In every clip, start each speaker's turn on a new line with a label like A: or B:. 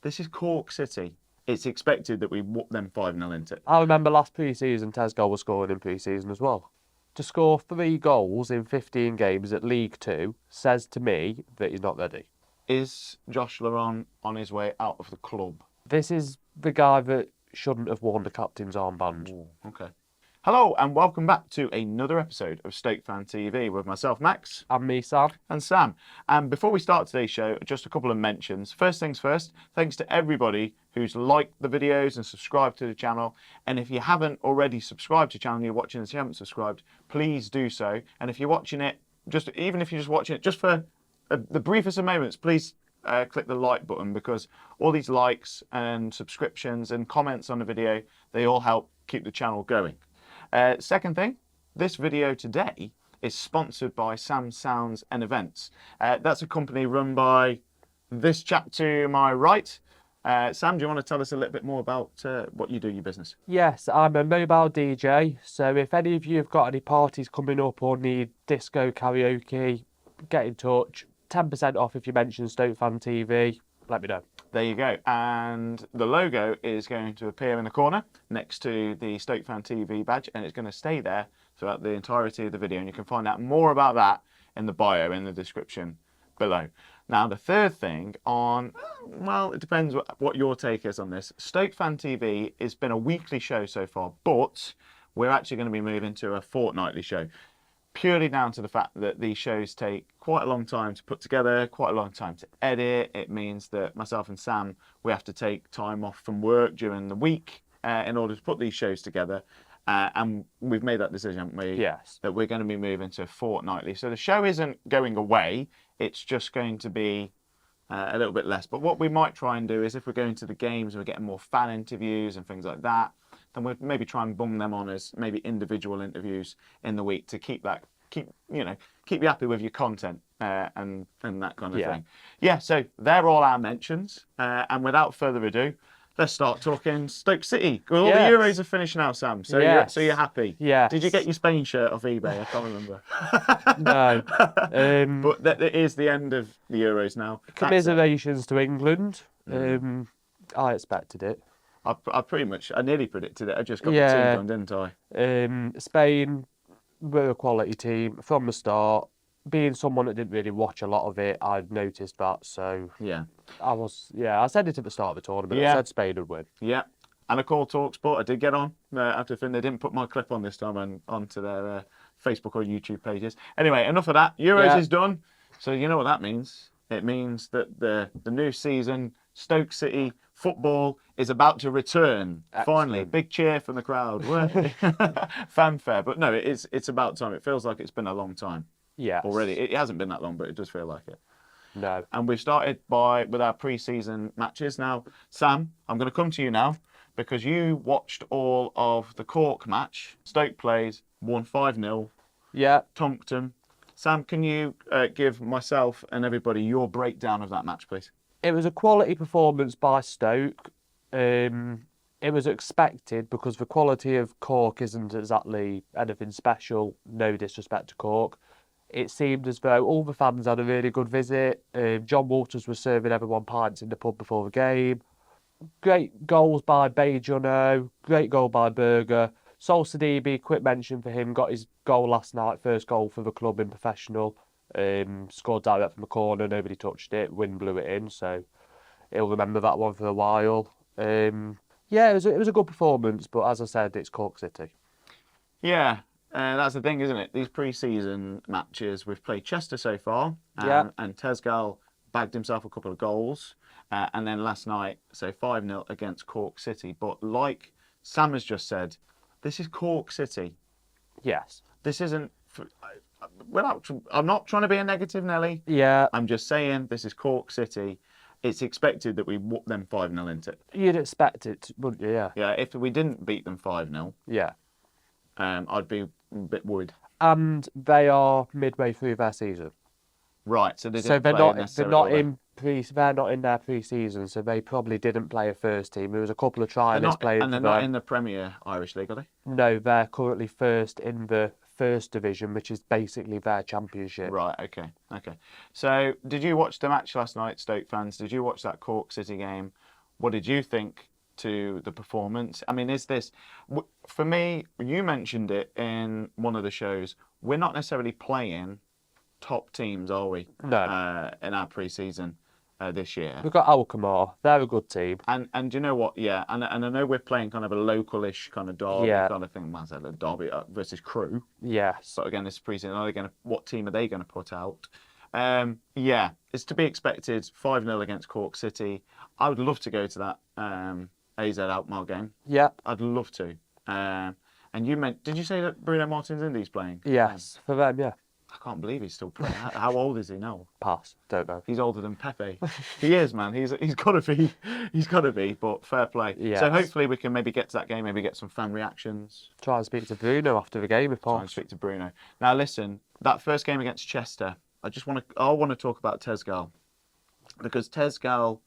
A: This is Cork City. It's expected that we whoop them 5-0 into it.
B: I remember last pre-season, Tezgel was scoring in pre-season as well. To score 3 goals in 15 games at League 2 says to me that he's not ready.
A: Is Josh Laurent on his way out of the club?
B: This is the guy that shouldn't have worn the captain's armband.
A: Ooh, okay. Hello and welcome back to another episode of Stoke Fan TV with myself, Max.
B: And me, Sam.
A: And Sam. And before we start today's show, just a couple of mentions. First things first, thanks to everybody who's liked the videos and subscribed to the channel. And if you haven't already subscribed to the channel, you're watching this, you haven't subscribed, please do so. And if you're watching it, even if you're just watching it just for the briefest of moments, please click the like button, because all these likes and subscriptions and comments on the video, they all help keep the channel going. Second thing, this video today is sponsored by Sam Sounds and Events. That's a company run by this chap to my right. Sam, do you want to tell us a little bit more about what you do, your business?
B: Yes, I'm a mobile DJ, so if any of you have got any parties coming up or need disco karaoke, get in touch. 10% off if you mention Stoke Fan TV. Let me know.
A: There you go. And the logo is going to appear in the corner next to the Stoke Fan TV badge, and it's going to stay there throughout the entirety of the video. And you can find out more about that in the bio, in the description below. Now, the third thing well, it depends what your take is on this. Stoke Fan TV has been a weekly show so far, but we're actually going to be moving to a fortnightly show, purely down to the fact that these shows take quite a long time to put together, quite a long time to edit. It means that myself and Sam, we have to take time off from work during the week in order to put these shows together. And we've made that decision, haven't we?
B: Yes.
A: That we're going to be moving to fortnightly. So the show isn't going away. It's just going to be a little bit less. But what we might try and do is, if we're going to the games and we're getting more fan interviews and things like that, then we'll maybe try and bung them on as maybe individual interviews in the week to keep you happy with your content and that kind of thing. Yeah, so they're all our mentions. And without further ado, let's start talking Stoke City. All the Euros are finished now, Sam. So you're happy.
B: Yeah.
A: Did you get your Spain shirt off eBay? I can't remember.
B: No.
A: But it is the end of the Euros now.
B: Commiserations to England. I expected it.
A: I nearly predicted it. I just got the team done, didn't I?
B: Spain were a quality team from the start. Being someone that didn't really watch a lot of it, I'd noticed that. So I said it at the start of the tournament. I said Spain would win. Yeah.
A: And I called TalkSport. I did get on after the thing. They didn't put my clip on this time and onto their Facebook or YouTube pages. Anyway, enough of that. Euros is done. So you know what that means. It means that the new season, Stoke City football, is about to return. Excellent. Finally, big cheer from the crowd. Fanfare. But no, it's about time. It feels like it's been a long time.
B: Yeah.
A: Already. It hasn't been that long, but it does feel like it.
B: No.
A: And we've started with our pre-season matches. Now, Sam, I'm going to come to you now, because you watched all of the Cork match. Stoke plays, won 5-0.
B: Yeah.
A: Tonkton. Sam, can you give myself and everybody your breakdown of that match, please?
B: It was a quality performance by Stoke. It was expected, because the quality of Cork isn't exactly anything special. No disrespect to Cork. It seemed as though all the fans had a really good visit. John Walters was serving everyone pints in the pub before the game. Great goals by Bayjuno. Great goal by Berger. Sol Sidibe, quick mention for him, got his goal last night, first goal for the club in professional. Scored direct from the corner, nobody touched it, wind blew it in, so he'll remember that one for a while. It was a good performance, but as I said, it's Cork City.
A: Yeah, that's the thing, isn't it? These pre-season matches, we've played Chester so far, and Tezgel bagged himself a couple of goals, and then last night, so 5-0 against Cork City. But like Sam has just said, this is Cork City.
B: Yes.
A: This isn't... I'm not trying to be a negative Nelly.
B: Yeah.
A: I'm just saying this is Cork City. It's expected that we whoop them 5-0 into it.
B: You'd expect it, wouldn't you? Yeah.
A: Yeah, if we didn't beat them 5-0, I'd be a bit worried.
B: And they are midway through their season.
A: Right, so
B: they're not in their pre-season, so they probably didn't play a first team. There was a couple of trialists playing.
A: And they're not in the Premier Irish League, are they?
B: No, they're currently first in the first division, which is basically their championship.
A: Right, okay. So, did you watch the match last night, Stoke fans? Did you watch that Cork City game? What did you think to the performance? I mean, is this, for me, you mentioned it in one of the shows, we're not necessarily playing top teams, are we?
B: No.
A: In our pre-season this year.
B: We've got Alkmaar. They're a good team.
A: And you know what? Yeah, and I know we're playing kind of a local-ish kind of derby
B: Yeah.
A: kind of thing. Man, a derby versus Crew.
B: Yes.
A: So again, this is pre-season. What team are they going to put out? Yeah, it's to be expected. 5-0 against Cork City. I would love to go to that AZ Alkmaar game.
B: Yeah.
A: I'd love to. And did you say that Bruno Martins Indy's playing?
B: Yes. For them, yeah.
A: I can't believe he's still playing. How old is he now?
B: Pass. Don't know.
A: He's older than Pepe. He is, man. He's got to be. He's got to be. But fair play.
B: Yes.
A: So hopefully we can maybe get to that game. Maybe get some fan reactions.
B: Try and speak to Bruno after the game if
A: Try and
B: possible.
A: speak to Bruno. Now listen, that first game against Chester. I want to talk about Tezgel, because Tezgel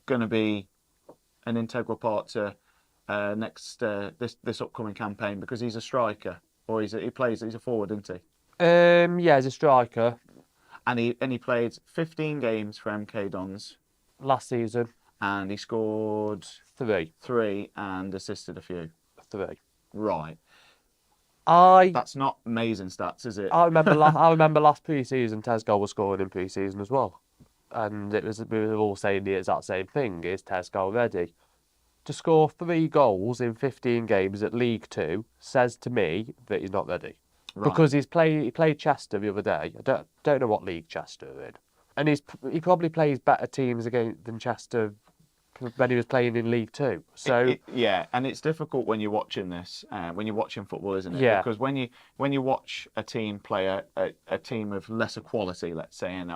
A: going to be an integral part to this upcoming campaign, because he's a striker, or he's a forward, isn't he?
B: Yeah, he's a striker.
A: And he played 15 games for MK Dons
B: Last season,
A: and he scored
B: 3.
A: and assisted a few.
B: 3.
A: Right.
B: I
A: That's not amazing stats, is it?
B: remember last pre-season, Tezgel was scoring in pre-season as well, and we were all saying the exact same thing: is Tezgel ready? To score 3 goals in 15 games at League Two says to me that he's not ready.
A: Right.
B: Because he played Chester the other day. I don't know what league Chester are in, and he probably plays better teams than Chester when he was playing in League Two. So
A: yeah, and it's difficult when you're watching this, when you're watching football, isn't it?
B: Yeah.
A: Because when you watch a team play a team of lesser quality, let's say, and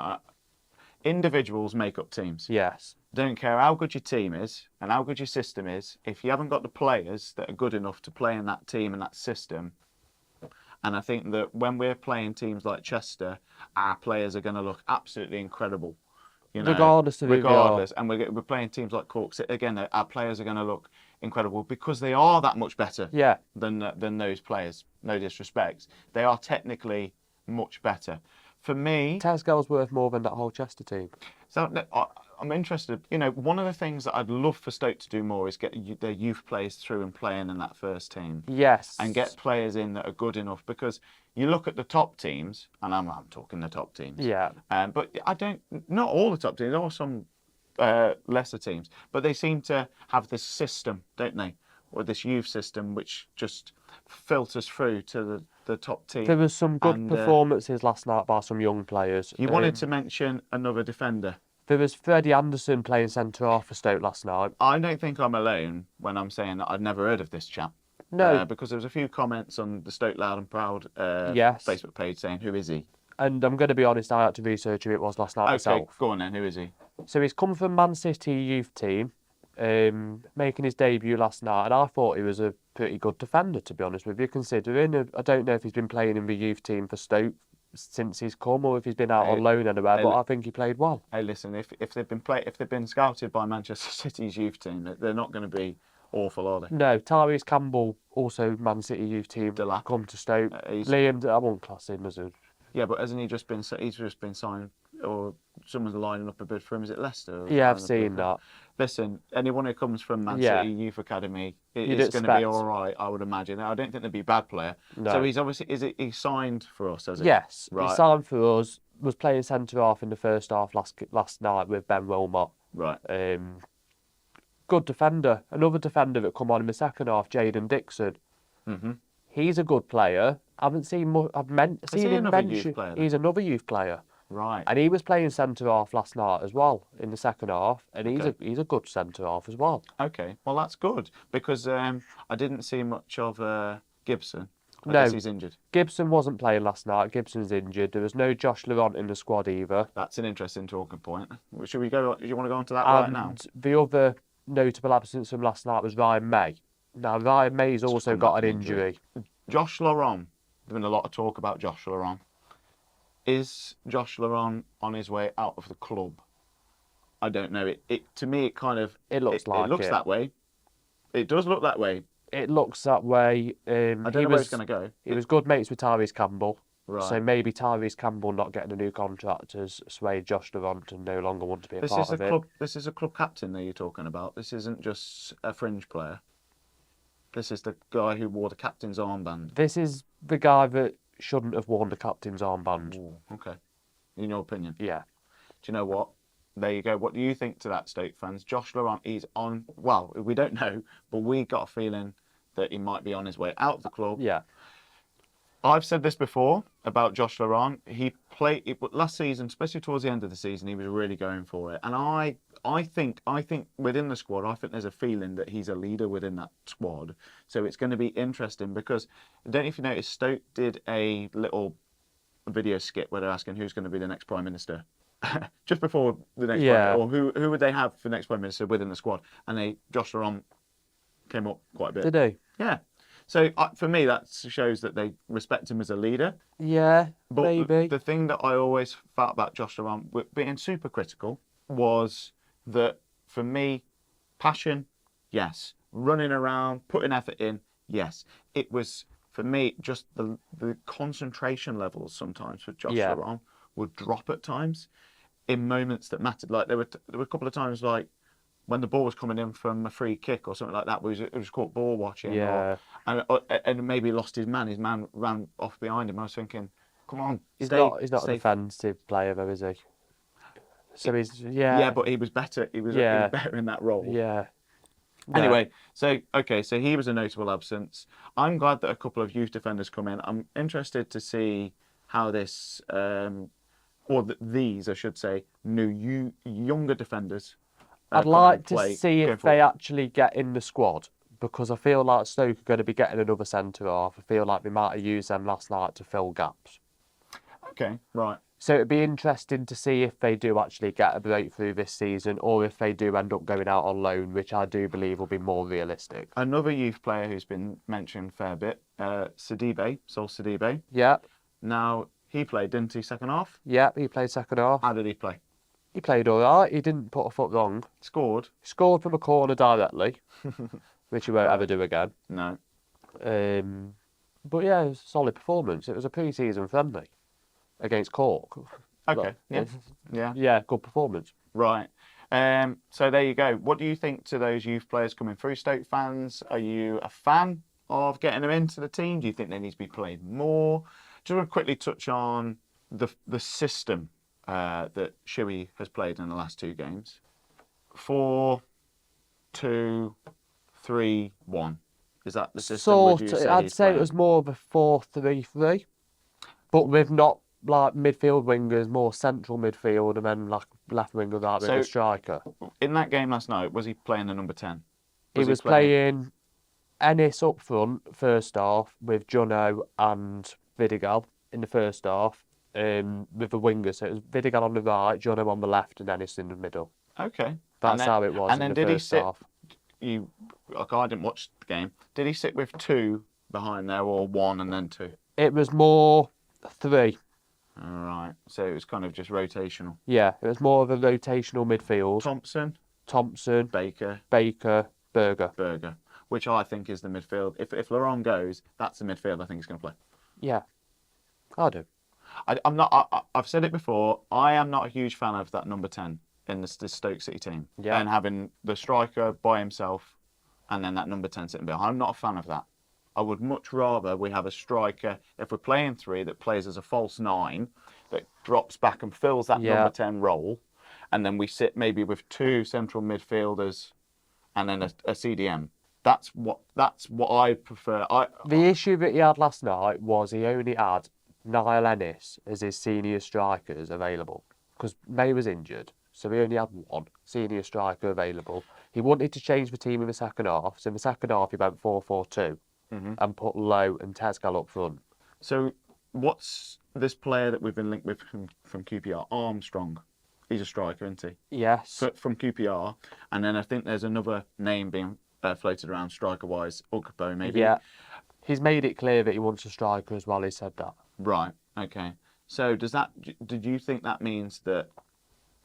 A: individuals make up teams.
B: yes,
A: Don't care how good your team is and how good your system is, if you haven't got the players that are good enough to play in that team and that system. And I think that when we're playing teams like Chester, our players are going to look absolutely incredible. You know,
B: regardless of who they are.
A: and we're playing teams like Cork City again. Our players are going to look incredible because they are that much better
B: Yeah,
A: than those players. No disrespect, they are technically much better. For me,
B: Tezgel's worth more than that whole Chester team.
A: so I'm interested. You know, one of the things that I'd love for Stoke to do more is get their youth players through and playing in that first team.
B: Yes,
A: And get players in that are good enough, because you look at the top teams, and I'm talking the top teams.
B: Yeah,
A: But not all the top teams, there are some lesser teams, but they seem to have this system, don't they? Or this youth system which just filters through to the top team.
B: there was some good
A: And,
B: performances last night by some young players.
A: You wanted to mention another defender.
B: There was Freddie Anderson playing centre half for Stoke last night.
A: I don't think I'm alone when I'm saying that I'd never heard of this chap.
B: No,
A: Because there was a few comments on the Stoke Loud and Proud
B: Yes.
A: Facebook page saying, who is he?
B: and I'm going to be honest, I had to research who it was last night
A: Okay,
B: myself.
A: go on then, who is he?
B: So he's come from Man City youth team, making his debut last night, and I thought he was a pretty good defender, to be honest with you, considering I don't know if he's been playing in the youth team for Stoke since he's come, or if he's been out on loan anywhere, but I think he played well.
A: Hey, listen, if they've been scouted by Manchester City's youth team, they're not going to be awful, are they?
B: No, Tyrese Campbell, also Man City youth team,
A: Delap.
B: come to Stoke.
A: He's-
B: Liam, I won't class him as a...
A: Yeah, but hasn't he just been? He's just been signed, or someone's lining up a bid for him. Is it Leicester? Or
B: Yeah, I've
A: lining up a
B: seen
A: bid for him?
B: that.
A: Listen, anyone who comes from Man
B: Yeah.
A: City Youth Academy
B: You'd
A: is going to be
B: expect.
A: all right, I would imagine. I don't think they'd be a bad player.
B: No.
A: So he's obviously he signed for us, has he?
B: Yes,
A: Right.
B: he signed for us, was playing centre half in the first half last night with Ben Wilmot.
A: Right.
B: Good defender. Another defender that come on in the second half, Jaden Dixon.
A: Mm-hmm.
B: He's a good player. I haven't seen much.
A: he
B: Seen him
A: another
B: mention.
A: youth player then?
B: He's another youth player,
A: Right.
B: and he was playing centre half last night as well in the second half, and
A: Okay.
B: he's a good centre half as well.
A: Okay. Well, that's good, because I didn't see much of Gibson. I
B: No.
A: guess he's injured.
B: Gibson wasn't playing last night. Gibson's injured. There was no Josh Laurent in the squad either.
A: That's an interesting talking point. Should we go? Do you want to go on to that right
B: And
A: now?
B: the other notable absence from last night was Ryan May. Now Ryan May's also
A: come
B: got
A: back
B: an
A: from
B: injury.
A: Josh Laurent. There's been a lot of talk about Josh Laurent. Is Josh Laurent on his way out of the club? I don't know. To me, it kind of
B: It looks like
A: it looks
B: it.
A: that way. It does look that way.
B: It looks that way.
A: I don't know where it's going to go.
B: He was good mates with Tyrese Campbell.
A: Right.
B: So maybe Tyrese Campbell not getting a new contract has swayed Josh Laurent to no longer want to be a
A: This
B: part
A: is a
B: of it.
A: club. This is a club captain that you're talking about. This isn't just a fringe player. This is the guy who wore the captain's armband.
B: This is the guy that shouldn't have worn the captain's armband.
A: Ooh, okay. In your opinion.
B: Yeah.
A: Do you know what? There you go. What do you think to that, Stoke fans? Josh Laurent, he's on. Well, we don't know, but we got a feeling that he might be on his way out of the club.
B: Yeah.
A: I've said this before about Josh Laurent. He played it last season, especially towards the end of the season. He was really going for it, and I think within the squad, I think there's a feeling that he's a leader within that squad. So it's going to be interesting because I don't know if you noticed, Stoke did a little video skit where they're asking who's going to be the next Prime Minister. Just before the next
B: Yeah.
A: or who would they have for next Prime Minister within the squad? And Josh Laurent came up quite a bit.
B: Did he?
A: Yeah. So for me, that shows that they respect him as a leader.
B: Yeah,
A: But
B: maybe.
A: the thing that I always felt about Josh Laurent, being super critical, was that for me, passion, yes. Running around, putting effort in, yes. It was, for me, just the concentration levels sometimes for Josh Laurent would drop at times in moments that mattered. Like there were a couple of times like when the ball was coming in from a free kick or something like that, where it was caught ball watching.
B: Yeah.
A: And maybe lost his man. His man ran off behind him. I was thinking, come on,
B: He's not a defensive player, though, is he? So
A: yeah, but he was better. He was better in that role.
B: Yeah.
A: Anyway, so he was a notable absence. I'm glad that a couple of youth defenders come in. I'm interested to see how this, these, I should say, new younger defenders.
B: I'd like to see if they actually get in the squad, because I feel like Stoke are going to be getting another centre half. I feel like they might have used them last night to fill gaps.
A: Okay, right.
B: So it'd be interesting to see if they do actually get a breakthrough this season, or if they do end up going out on loan, which I do believe will be more realistic.
A: Another youth player who's been mentioned a fair bit, Sol Sidibe.
B: Yeah.
A: Now, he played, didn't he, second half?
B: Yeah, he played second half.
A: How did he play?
B: He played all right. He didn't put a foot wrong.
A: Scored?
B: He scored from a corner directly, which he won't ever do again.
A: No.
B: But yeah, it was a solid performance. It was a pre-season friendly against Cork.
A: Okay.
B: But,
A: Yeah.
B: Yeah, good performance.
A: Right. So there you go. What do you think to those youth players coming through, Stoke fans? Are you a fan of getting them into the team? Do you think they need to be played more? Just want to quickly touch on the system that Shuey has played in the last two games. 4-2-3-1. Is that the system?
B: I'd say it was more of a 4-3-3, but with not like midfield wingers, more central midfield, and then like left winger that with a striker.
A: In that game last night, was he playing the number 10?
B: He was playing Ennis up front first half with Jono and Vidigal in the first half. With the wingers, so it was Vidigal on the right, Jono on the left, and Ennis in the middle.
A: Okay,
B: That's how it was.
A: And then
B: did he sit? Half.
A: I didn't watch the game. Did he sit with two behind there, or one and then two?
B: It was more three.
A: All right, so it was kind of just rotational.
B: Yeah, it was more of a rotational midfield. Thompson,
A: Baker,
B: Berger,
A: which I think is the midfield. If Laurent goes, that's the midfield I think he's going to play.
B: Yeah, I do.
A: I'm not. I've said it before. I am not a huge fan of that number 10 in the Stoke City team.
B: Yeah.
A: And having the striker by himself, and then that number 10 sitting behind. I'm not a fan of that. I would much rather we have a striker, if we're playing three, that plays as a false 9, that drops back and fills that number 10 role, and then we sit maybe with two central midfielders, and then a CDM. That's what I prefer.
B: The issue that he had last night was he only had Niall Ennis as his senior strikers available, because May was injured, so he only had one senior striker available. He wanted to change the team in the second half, so in the second half he went 4-4-2 and put Lowe and Tezgel up front.
A: So what's this player that we've been linked with from QPR, Armstrong? He's a striker, isn't he?
B: Yes.
A: From QPR, and then I think there's another name being floated around striker-wise, Ugbo maybe.
B: Yeah. He's made it clear that he wants a striker as well, he said that.
A: Right, okay. So did you think that means that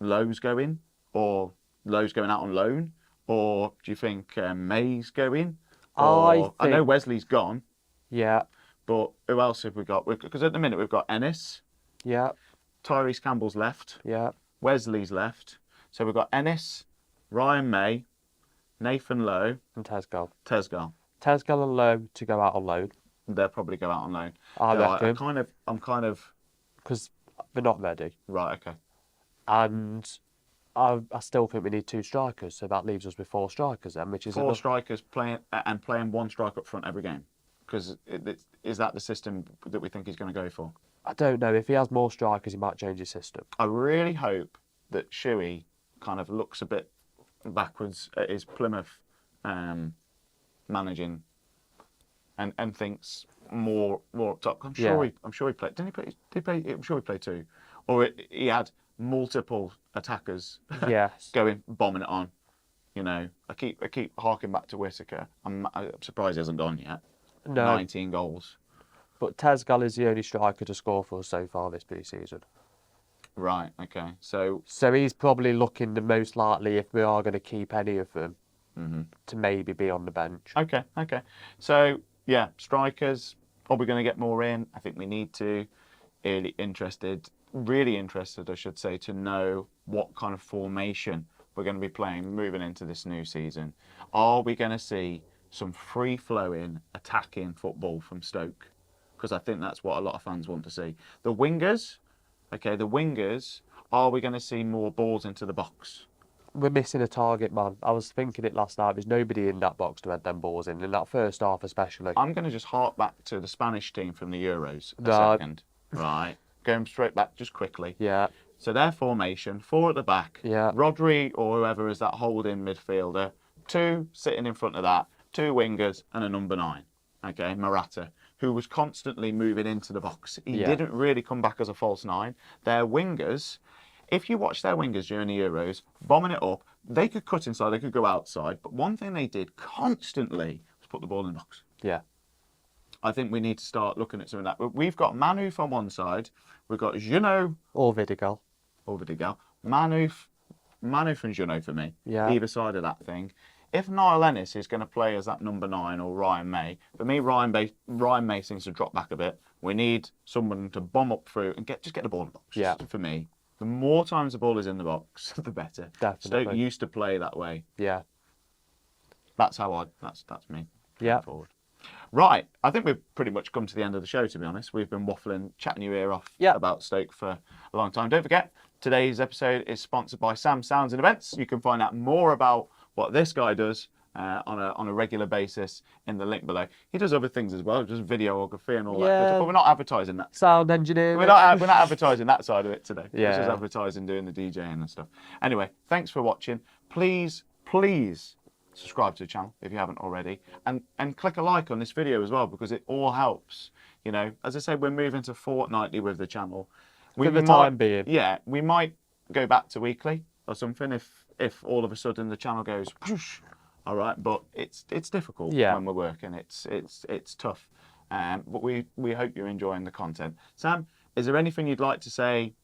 A: Lowe's going, or Lowe's going out on loan, or do you think May's going? I know Wesley's gone.
B: Yeah.
A: But who else have we got? Because at the minute we've got Ennis,
B: Yeah,
A: Tyrese Campbell's left,
B: yeah.
A: Wesley's left. So we've got Ennis, Ryan May, Nathan Lowe,
B: And Tezgel.
A: Tezgel.
B: Tezgel and Lowe to go out on loan.
A: They'll probably go out on loan.
B: I
A: So
B: reckon.
A: I'm kind of
B: Because they're not ready.
A: right. Okay.
B: And I still think we need 2 strikers, so that leaves us with 4 strikers then, which is
A: 4
B: enough.
A: strikers playing 1 striker up front every game. Because is that the system that we think he's going to go for?
B: I don't know. If he has more strikers, he might change his system.
A: I really hope that Shuey kind of looks a bit backwards at his Plymouth managing and thinks more up top. I'm sure he played. Didn't he play? Did he play? I'm sure he played 2, or he had multiple attackers.
B: Yes.
A: Going bombing it on. You know, I keep harking back to Whittaker. I'm surprised he hasn't gone yet.
B: No.
A: 19 goals.
B: But Tezgel is the only striker to score for us so far this pre-season.
A: Right. Okay. So
B: he's probably looking the most likely, if we are going to keep any of them, to maybe be on the bench.
A: Okay. So yeah, strikers. Are we going to get more in? I think we need to. Really interested, I should say, to know what kind of formation we're going to be playing moving into this new season. Are we going to see some free-flowing, attacking football from Stoke? Because I think that's what a lot of fans want to see. The wingers, are we going to see more balls into the box?
B: We're missing a target man. I was thinking it last night. There's nobody in that box to head them balls in that first half especially.
A: I'm going to just hark back to the Spanish team from the Euros a
B: No.
A: second. Right. Going straight back just quickly.
B: Yeah.
A: So their formation, 4 at the back.
B: Yeah.
A: Rodri or whoever is that holding midfielder. 2 sitting in front of that. 2 wingers and a number 9. Okay, Morata, who was constantly moving into the box. He didn't really come back as a false 9. Their wingers, if you watch their wingers during the Euros, bombing it up, they could cut inside, they could go outside. But one thing they did constantly was put the ball in the box.
B: Yeah.
A: I think we need to start looking at some of that. We've got Manouf on one side. We've got Junot
B: Or Vidigal.
A: over the gal. Manouf and Junot for me.
B: Yeah.
A: Either side of that thing. If Niall Ennis is going to play as that number 9 or Ryan May, for me, Ryan May seems to drop back a bit. We need someone to bomb up through and just get the ball in the box.
B: Yeah.
A: For me, the more times the ball is in the box, the better.
B: Definitely.
A: Stoke used to play that way.
B: Yeah.
A: That's me.
B: Yeah.
A: Forward. Right, I think we've pretty much come to the end of the show, to be honest. We've been waffling, chatting your ear off about Stoke for a long time. Don't forget, today's episode is sponsored by Sam Sounds and Events. You can find out more about what this guy does on a regular basis in the link below. He does other things as well, just videography and all that. But we're not advertising that.
B: Sound engineer.
A: We're not advertising that side of it today.
B: Yeah.
A: It's just advertising doing the DJing and stuff. Anyway, thanks for watching. Please subscribe to the channel if you haven't already, and click a like on this video as well, because it all helps. You know, as I said, we're moving to fortnightly with the channel.
B: For the time being.
A: Yeah, we might go back to weekly or something if all of a sudden the channel goes whoosh. All right, but it's difficult when we're working. It's tough. But we hope you're enjoying the content. Sam, is there anything you'd like to say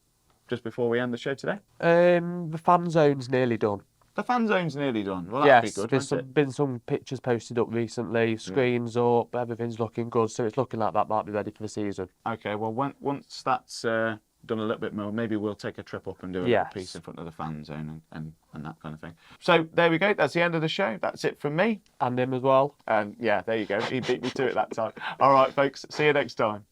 A: just before we end the show today?
B: The fan zone's nearly done.
A: The fan zone's nearly done. Well, that'd be good,
B: there's been some pictures posted up recently, screens up, everything's looking good, so it's looking like that might be ready for the season.
A: Okay, well, once that's done a little bit more, maybe we'll take a trip up and do a little piece in front of the fan zone and that kind of thing. So there we go. That's the end of the show. That's it from me.
B: And him as well.
A: And yeah, there you go. He beat me to it that time. All right, folks. See you next time.